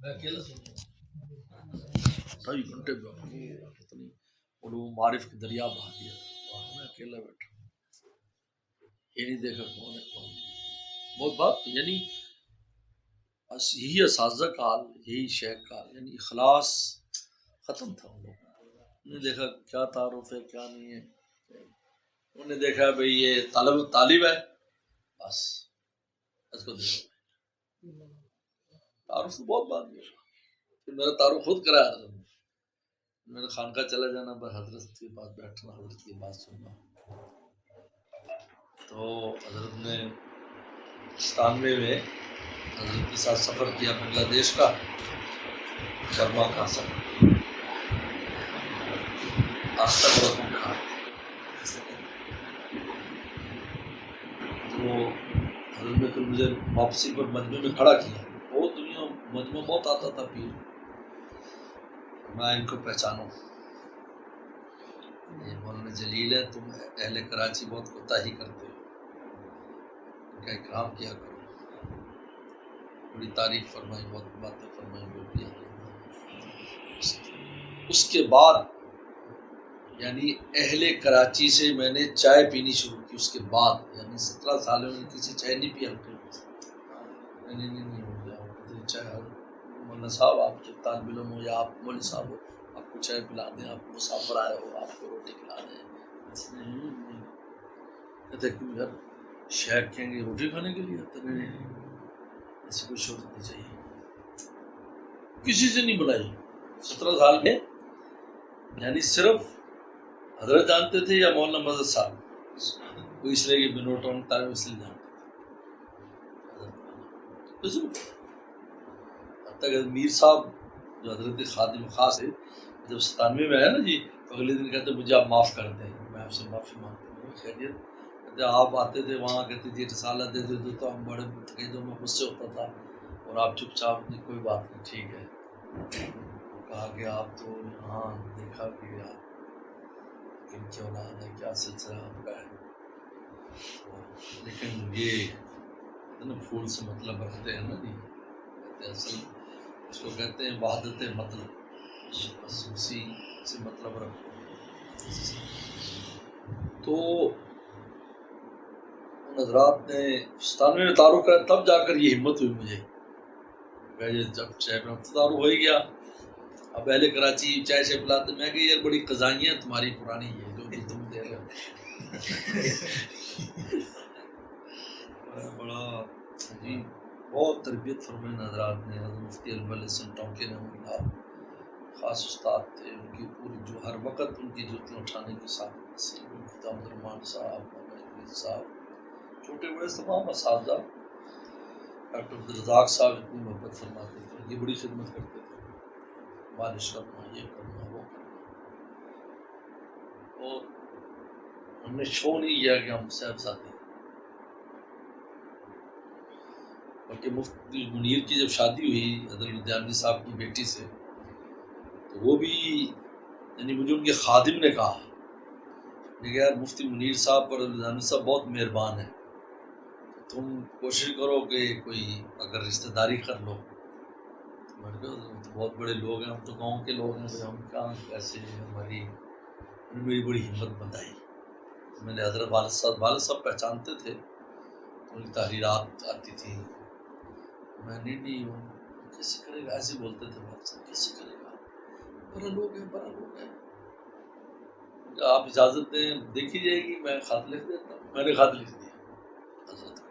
ڈھائی گھنٹے اتنی علوم معارف کے دریا بہا دیا، میں اکیلا بیٹھا، یہ نہیں دیکھا کون ہے کون نہیں۔ بہت بات یعنی یہی اساتذہ کا حال، یہی شیخ کا حال، یعنی اخلاص ختم تھا ان لوگوں کا۔ انہوں نے دیکھا کیا تعارف ہے کیا نہیں ہے، انہوں نے دیکھا بھئی یہ طالب ہے، بس اس کو دیکھو۔ تعارف تو بہت بعد میں پھر میرا تعارف خود کرایا حضرت نے، میرے خانقاہ چلا جانا، پر حضرت کے پاس بیٹھنا، حضرت کی بات سننا۔ تو حضرت نے 97 میں حضرت کے ساتھ سفر کیا بنگلہ دیش کا، برما کا سفر، آج تک رقم کا۔ تو حضرت نے پھر مجھے واپسی پر مجمع میں کھڑا کیا، بہت دنیا مجمع بہت آتا تھا پیر، میں ان کو پہچانوں، یہ مولانا جلیل ہے، تم اہل کراچی بہت کوتاہی کرتے ہو، ان کا اکرام کیا کرو، بڑی تعریف فرمائی، بہت باتیں فرمائی، وہ کیا۔ اس کے بعد یعنی اہل کراچی سے میں نے چائے پینی شروع کی، اس کے بعد یعنی 17 سال میں کسی چائے نہیں پیا، نہیں ہو گیا چائے، مولانا صاحب آپ کے طالب علم ہو یا آپ مولوی صاحب ہو، آپ کو چائے پلا دیں، آپ مسافر آئے ہو آپ کو روٹی کھلا دیں، کہتے یار شیخ کہیں گے روٹی کھانے کے لیے، نہیں ایسی کوئی شرط نہیں چاہیے، کسی سے نہیں بلائی 17 سال میں، یعنی صرف حضرت جانتے تھے یا مولانا مدد صاحب، وہ اس لیے کہ بنوٹوں طالب اس لیے جانتے تھے۔ حتیٰ کہ میر صاحب جو حضرت خادم خاص ہے، جب 97 میں آیا نا جی، تو اگلے دن کہتے مجھے آپ معاف کر دیں، میں آپ سے معافی مانگتا ہوں، خیریت، کہتے آپ آتے تھے وہاں، کہتے جی رسالہ دے دے تو ہم بڑے تقیدوں میں غصے ہوتا تھا، اور آپ چپ چاپ نہیں، کوئی بات نہیں ٹھیک ہے، کہا کہ آپ تو یہاں دیکھا کہ آپ ان کی اولاد ہے، کیا سلسلہ آپ کا ہے، لیکن یہ پھول سے مطلب رکھتے ہیں نا جی، اصل اس کو کہتے ہیں وحدت مطلب، بس اسی سے مطلب رکھو۔ تو ان حضرات نے 97 میں تعارف کرا، تب جا کر یہ ہمت ہوئی مجھے، جب چائے میں تعارف ہو ہی گیا، اب اہل کراچی چائے سے پلاتے، میں کہ یار بڑی قضائیاں تمہاری پرانی ہے جو بھی تم دے رہے ہو، بڑا جی بہت تربیت فرمائے حضرات نے، حضرت مفتی الول حسن ٹونکے رحمہ اللہ خاص استاد تھے، ان کی پوری جو ہر وقت ان کی جوتیاں اٹھانے کے ساتھ مفتی عبد الرحمان صاحب، مولانا صاحب، چھوٹے بڑے تمام اساتذہ، ڈاکٹر عبدالرزاق صاحب اتنی محبت فرماتے تھے، ان کی بڑی خدمت کرتے تھے، مالش کرنا، یہ کرنا، وہ کرنا، اور ہم نے شو نہیں کیا کہ ہم صاحبزادے، بلکہ مفتی منیر کی جب شادی ہوئی حضرت لدھیانوی صاحب کی بیٹی سے، تو وہ بھی یعنی مجھے ان کے خادم نے کہا کہ یار مفتی منیر صاحب اور لدھیانوی صاحب بہت مہربان ہیں، تم کوشش کرو کہ کوئی اگر رشتہ داری کر لو، میں نے کہا تو بہت بڑے لوگ ہیں، ہم تو گاؤں کے لوگ ہیں، ہم کہاں کیسے، ہماری میری بڑی ہمت بندائی، میں نے حضرت والد صاحب پہچانتے تھے، ان کی تحریرات آتی تھی، میں نہیں کیسے کرے گا، ایسے بولتے تھے والد صاحب، کیسے کرے گا، بڑا لوگ ہیں، آپ اجازت دیں دیکھی جائے گی، میں خط لکھ دیتا ہوں، میں نے خط لکھ دیا حضرت کو،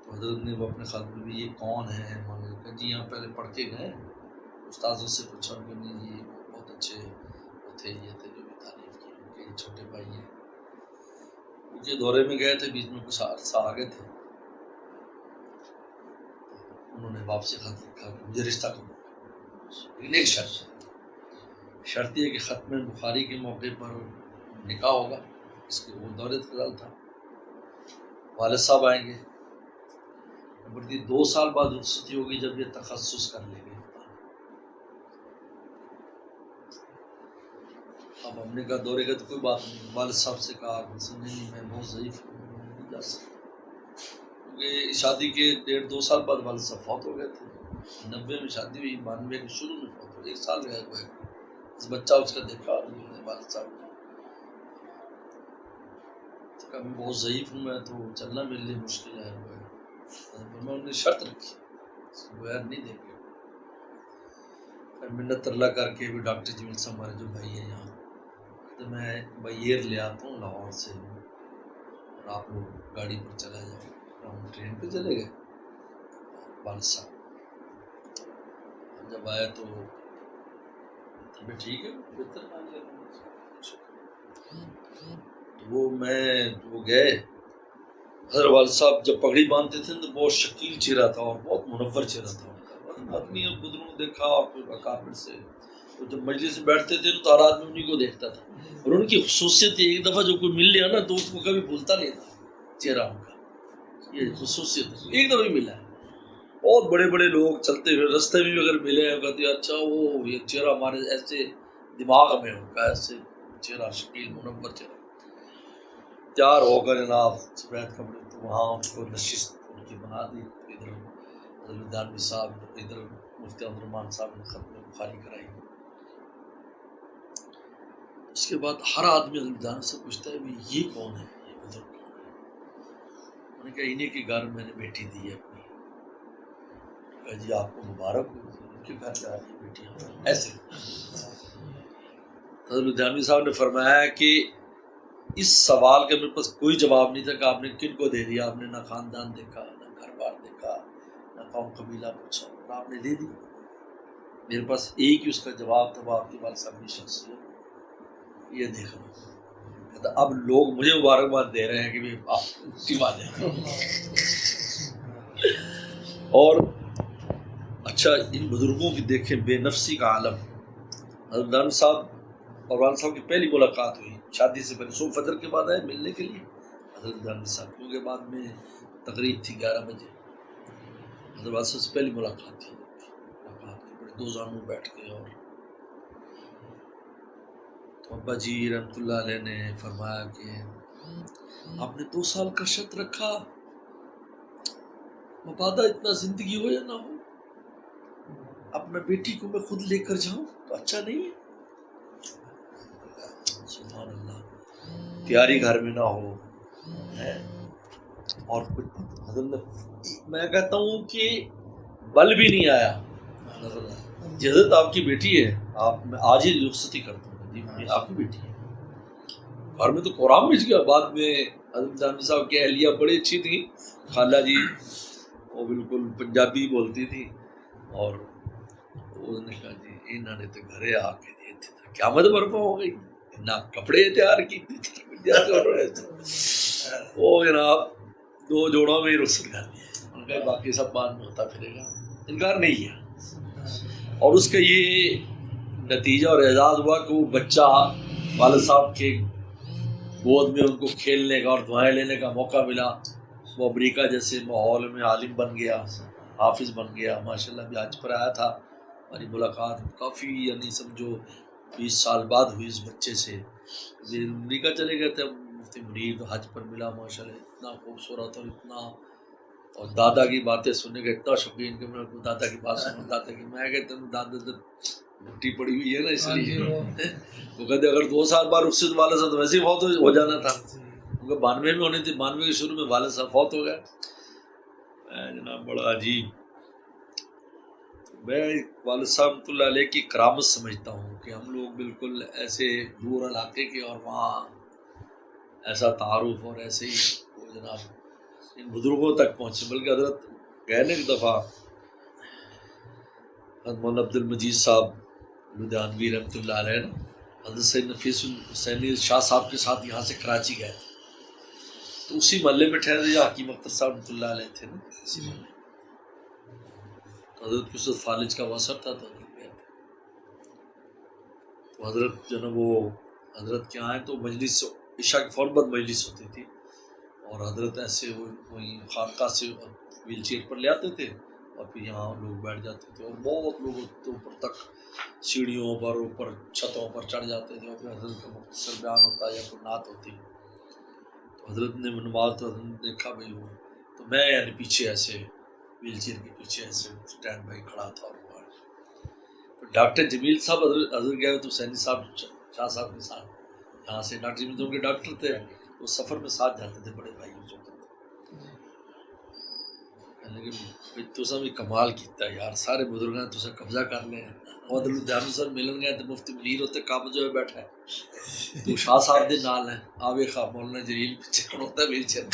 تو حضرت نے وہ اپنے خط میں بھی یہ کون ہے، میں نے کہا جی یہاں پہلے پڑھ کے گئے، استاذوں سے پوچھا کہ نہیں جی بہت اچھے وہ تھے، یہ تھے جو بھی تعریف کی، ان کے چھوٹے بھائی ہیں، ان کے دورے میں گئے تھے، بیچ میں کچھ عرصہ آگے تھے، انہوں نے واپسی خط لکھا کہ مجھے رشتہ کرو، لیکن ایک شرط یہ کہ ختم بخاری کے موقع پر نکاح ہوگا، اس کے وہ دورے خلال تھا، والد صاحب آئیں گے، بلکہ 2 سال بعد رخصتی ہوگی جب یہ تخصص کر لیں گے، اب ہم نے کہا دورے کا تو کوئی بات نہیں، والد صاحب سے کہا نہیں میں بہت ضعیف ہوں، نہیں جا سکتا، کیونکہ شادی کے 1.5-2 سال بعد والد صاحب فوت ہو گئے تھے، 90 میں شادی ہوئی، 92 کے شروع میں فوت ہو، 1 سال گیا ہوا ہے، بس بچہ اس کا دیکھا والد صاحب نے کہا میں بہت ضعیف ہوں، میں تو چلنا میرے لیے مشکل ہے، میں انہوں نے شرط رکھی بغیر نہیں دیں گے، منت اللہ کر کے بھی ڈاکٹر جمیل صاحب ہمارے جو بھائی ہیں یہاں، تو میں بائیر لے آتا ہوں لاہور سے اور آپ لوگ گاڑی پر چلا جاؤ، ہم ٹرین پہ چلے گئے، والد صاحب جب آیا تو طبیعت ٹھیک ہے بہتر آ گیا، تو وہ گئے، حضرت والد صاحب جب پگڑی باندھتے تھے تو بہت شکیل چہرہ تھا اور بہت منور چہرہ تھا ان کا، آدمی اور بدروں دیکھا اور پھر اکابر سے، تو جب مجلس میں بیٹھتے تھے تو ہر آدمی انہیں کو دیکھتا تھا، اور ان کی خصوصیت ایک دفعہ جو کوئی مل لیا نا تو اس کو کبھی بھولتا نہیں تھا چہرہ ان کا، یہ خصوصیت ہے، ایک دفعہ ملا ہے، بہت بڑے بڑے لوگ چلتے ہوئے رستے میں بھی اگر ملے ہیں کہتے ہیں اچھا وہ یہ چہرہ ہمارے ایسے دماغ میں ان کا ایسے چہرہ شکیل منور چہرہ، تیار ہو کر جناب سفید کپڑے، تو وہاں ان کو نشست ان کی بنا دی، ادھر حضرت دانوی صاحب، ادھر مفتی عبد الرحمن صاحب نے ختم بخاری کرائی، اس کے بعد ہر آدمی حضرت دانوی سے پوچھتا ہے بھی یہ کون ہے، یہ بزرگ کون ہے، میں نے کہا انہیں کے گھر میں نے بیٹی دی ہے اپنی، کہا جی آپ کو مبارک ہو، ان کے گھر جا رہی بیٹی ہماری، ایسے حضرت دانوی صاحب نے فرمایا کہ اس سوال کا میرے پاس کوئی جواب نہیں تھا کہ آپ نے کن کو دے دیا، آپ نے نہ خاندان دیکھا، نہ گھر بار دیکھا، نہ قوم قبیلہ پوچھا، اور آپ نے دے دی، میرے پاس ایک ہی اس کا جواب تھا، وہ آپ کے والد صاحب کی شخصیت، یہ دیکھ لو، کہتا اب لوگ مجھے مبارکباد دے رہے ہیں کہ آپ کی بات ہے، اور اچھا ان بزرگوں کی دیکھیں بے نفسی کا عالم، حضرت دانوی صاحب اور والد صاحب کی پہلی ملاقات ہوئی شادی سے پہلے، صبح فجر کے بعد آئے ملنے کے لیے حضرت دانوی صاحب، کیونکہ بعد میں تقریب تھی 11 بجے، حضرت والد صاحب سے پہلی ملاقات تھی، ملاقات کے بڑے دو زانوں بیٹھ کے، اور تو ابا جی رحمۃ اللہ علیہ نے فرمایا کہ آپ نے 2 سال کا شرط رکھا، مبادہ اتنا زندگی ہو یا نہ ہو اپنا بیٹی کو میں خود لے کر جاؤں تو اچھا نہیں ہے، سبحان اللہ، پیاری گھر میں نہ ہو اور کچھ حضرت میں کہتا ہوں کہ بل بھی نہیں آیا، حضرت آپ کی بیٹی ہے، آپ میں آج ہی رخصتی کرتا ہوں، جی آپ کی بیٹی ہے، گھر میں تو قرآن بھیج گیا، بعد میں حضرت دانوی صاحب کی اہلیہ بڑی اچھی تھی، خالہ جی وہ بالکل پنجابی بولتی تھی، اور انہوں نے کہا جی انہوں نے تو گھرے آ کے دیے تھے قیامت برپا ہو گئی، نہ کپڑے تیار کی وہ جناب 2 جوڑوں میں ہی رخصت کر دیا، ان کا باقی سب بعد میں ہوتا پھرے گا، انکار نہیں کیا، اور اس کا یہ نتیجہ اور اعزاز ہوا کہ وہ بچہ والد صاحب کے گود میں ان کو کھیلنے کا اور دعائیں لینے کا موقع ملا، وہ امریکہ جیسے ماحول میں عالم بن گیا، حافظ بن گیا، ماشاءاللہ بھی حج پر آیا تھا، ہماری ملاقات کافی یعنی سمجھو 20 سال بعد ہوئی اس بچے سے، یہ امریکہ چلے گئے تھے مفتی منیر، تو حج پر ملا، ماشاءاللہ اتنا خوبصورت اور اتنا، اور دادا کی باتیں سننے کا اتنا شوقین کہ میں دادا کی بات سنوں، دادا کی، میں کہتا ہوں دادا تو مٹی پڑی ہوئی ہے نا اس لیے، وہ کہتے اگر 2 سال بعد رخصت والد صاحب تو ویسے ہی فوت ہو جانا تھا، کیونکہ 92 میں ہونی تھی، 92 کے شروع میں والد صاحب فوت ہو گئے، جناب بڑا عجیب، میں والد صاحب رحمۃ اللہ علیہ کی کرامت سمجھتا ہوں کہ ہم لوگ بالکل ایسے دور علاقے کے اور وہاں ایسا تعارف اور ایسے ہی وہ جناب ان بزرگوں تک پہنچے، بلکہ حضرت گئے نا ایک دفعہ حضرت مولانا عبد المجید صاحب لدھیانوی رحمۃ اللہ علیہ حضرت سید نفیس الحسینی شاہ صاحب کے ساتھ یہاں سے کراچی گئے تھے، تو اسی محلے میں ٹھہرے یا حکیم اختر صاحب رحمۃ اللہ علیہ تھے نا اسی محلے، تو حضرت کی صرف فالج کا وصف تھا، تو حضرت گئے تھے، تو حضرت جو نا وہ حضرت کے آئے تو مجلس عشاء کے فوراً بعد مجلس ہوتی تھی، اور حضرت ایسے وہیں خانقاہ سے ویل چیئر پر لے آتے تھے اور پھر یہاں لوگ بیٹھ جاتے تھے، اور بہت لوگ اوپر تک سیڑھیوں پر اوپر چھتوں پر چڑھ جاتے تھے، اور پھر حضرت کا مختصر بیان ہوتا یا کوئی نعت ہوتی، تو حضرت نے نماز تو حضرت نے دیکھا بھائی وہ، تو میں یعنی پیچھے ایسے ویل چیئر کے پیچھے ایسے اسٹینڈ بائی کھڑا تھا اور وہ تو ڈاکٹر جمیل صاحب حضرت گئے تو حسینی صاحب شاہ صاحب کے ساتھ یہاں سے ڈاکٹر جمیل تو ان کے ڈاکٹر تھے، وہ سفر میں ساتھ جاتے تھے بڑے بھائی جو لیکن تسا بھی کمال کیتا ہے یار، سارے بزرگاں تسا قبضہ کر لے اور لدھیانوی صاحب ملن گئے تو مفتی منیر ہوتے کب جو ہے بیٹھا ہے تو شاہ صاحب دے نال ہے آوے خواہ مولانا جلیل پیچھے کھڑوتا ہے ویل چیئر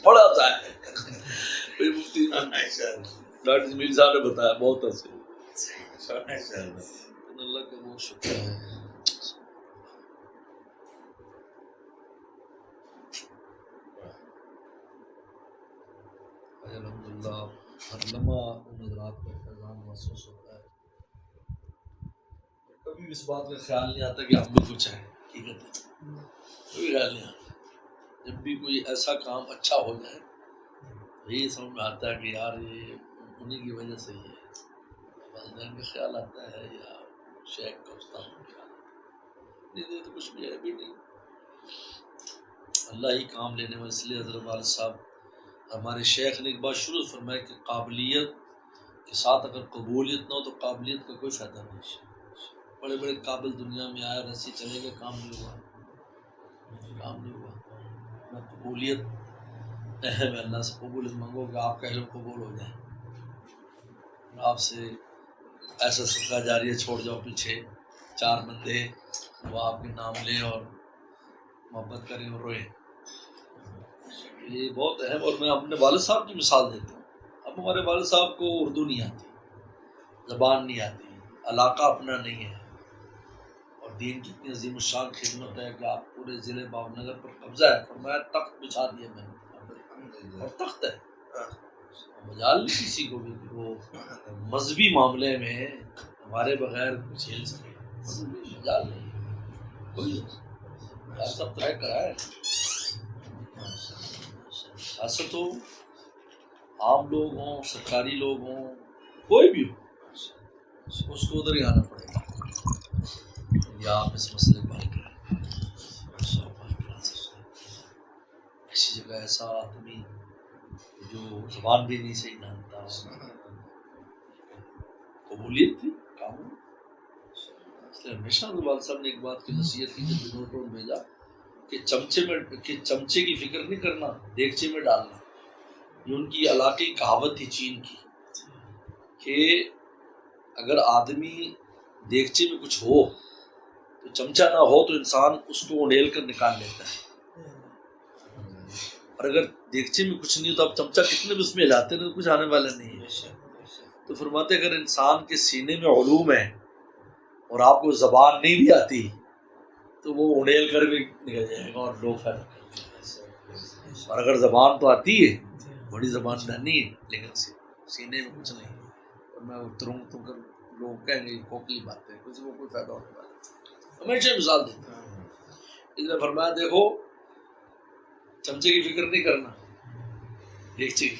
بڑا ہوتا ہے مفتی ڈاکٹر جمیل صاحب نے بتایا بہت ہنسے اللہ کا بہت شکر ہے۔ الحمدللہ ہر لمحہ ان حضرات کا فیضان محسوس ہوتا ہے، کبھی بھی اس بات کا خیال نہیں آتا کہ ہم بھی کچھ ہیں، حقیقت ہے کوئی خیال نہیں آتا۔ جب بھی کوئی ایسا کام اچھا ہو جائے یہی سمجھ میں آتا ہے کہ یار یہ انہیں کی وجہ سے ہی ہے، والدین کا خیال آتا ہے یا شیخ کا استاد کا خیال آتا ہے، نہیں تو کچھ بھی ہے بھی نہیں، اللہ ہی کام لینے میں۔ اس لیے حضرت والد صاحب ہمارے شیخ نے ایک بات شروع فرمایا کہ قابلیت کے ساتھ اگر قبولیت نہ ہو تو قابلیت کا کوئی فائدہ نہیں۔ بڑے بڑے قابل دنیا میں آئے اور ایسے چلے گئے، کام نہیں ہوا، کام نہیں ہوا۔ میں قبولیت اہم ہے، اللہ سے قبولیت مانگو کہ آپ کا علم قبول ہو جائے، آپ سے ایسا صدقہ جاریہ چھوڑ جاؤ پیچھے، چار بندے وہ آپ کے نام لیں اور محبت کریں اور روئیں، یہ بہت اہم۔ اور میں اپنے والد صاحب کی مثال دیتا ہوں، اب ہمارے والد صاحب کو اردو نہیں آتی، زبان نہیں آتی، علاقہ اپنا نہیں ہے، اور دین کی اتنی عظیم الشان خدمت ہے کہ آپ پورے ضلع باب نگر پر قبضہ ہے، فرمایا تخت بچھا دیا میں نے، اور تخت ہے، مجال نہیں کسی کو بھی کہ وہ مذہبی معاملے میں ہمارے بغیر جھیل سکے، مجال نہیں کوئی، سب طرح کرا ہے سیاست ہو، عام لوگ ہوں، سرکاری لوگ ہوں، کوئی بھی ہو، اس کو ادھر ہی آنا پڑے گا، یا آپ اس مسئلے کو حل کریں۔ ایسی جگہ ایسا آدمی جو زبان بھی نہیں صحیح جانتا، قبولیت تھی کام، اس لیے ہمیشہ والد صاحب نے ایک بات کی نصیحت کی، جب نوٹ ووٹ بھیجا کہ چمچے کی فکر نہیں کرنا، دیگچے میں ڈالنا۔ یہ ان کی علاقائی کہاوت تھی چین کی کہ اگر آدمی دیگچے میں کچھ ہو تو چمچہ نہ ہو تو انسان اس کو اونڈیل کر نکال لیتا ہے، اور اگر دیگچے میں کچھ نہیں ہو تو آپ چمچہ کتنے بھی اس میں ہلاتے ہیں کچھ آنے والا نہیں ہے۔ تو فرماتے اگر انسان کے سینے میں علوم ہے اور آپ کو زبان نہیں بھی آتی تو وہ اونڈیل کر بھی نکل جائے گا اور لوگ فائدہ کرتے ہیں، اور اگر زبان تو آتی ہے، بڑی زبان دانی ہے لیکن سینے میں کچھ نہیں، اور میں اتروں تو کر لوگ کہیں گے کھوکھلی بات ہے، کسی کو کوئی فائدہ ہونے والا ہے۔ ہمیشہ مثال دیتا ہوں، اس نے فرمایا دیکھو چمچے کی فکر نہیں کرنا، دیگچے کی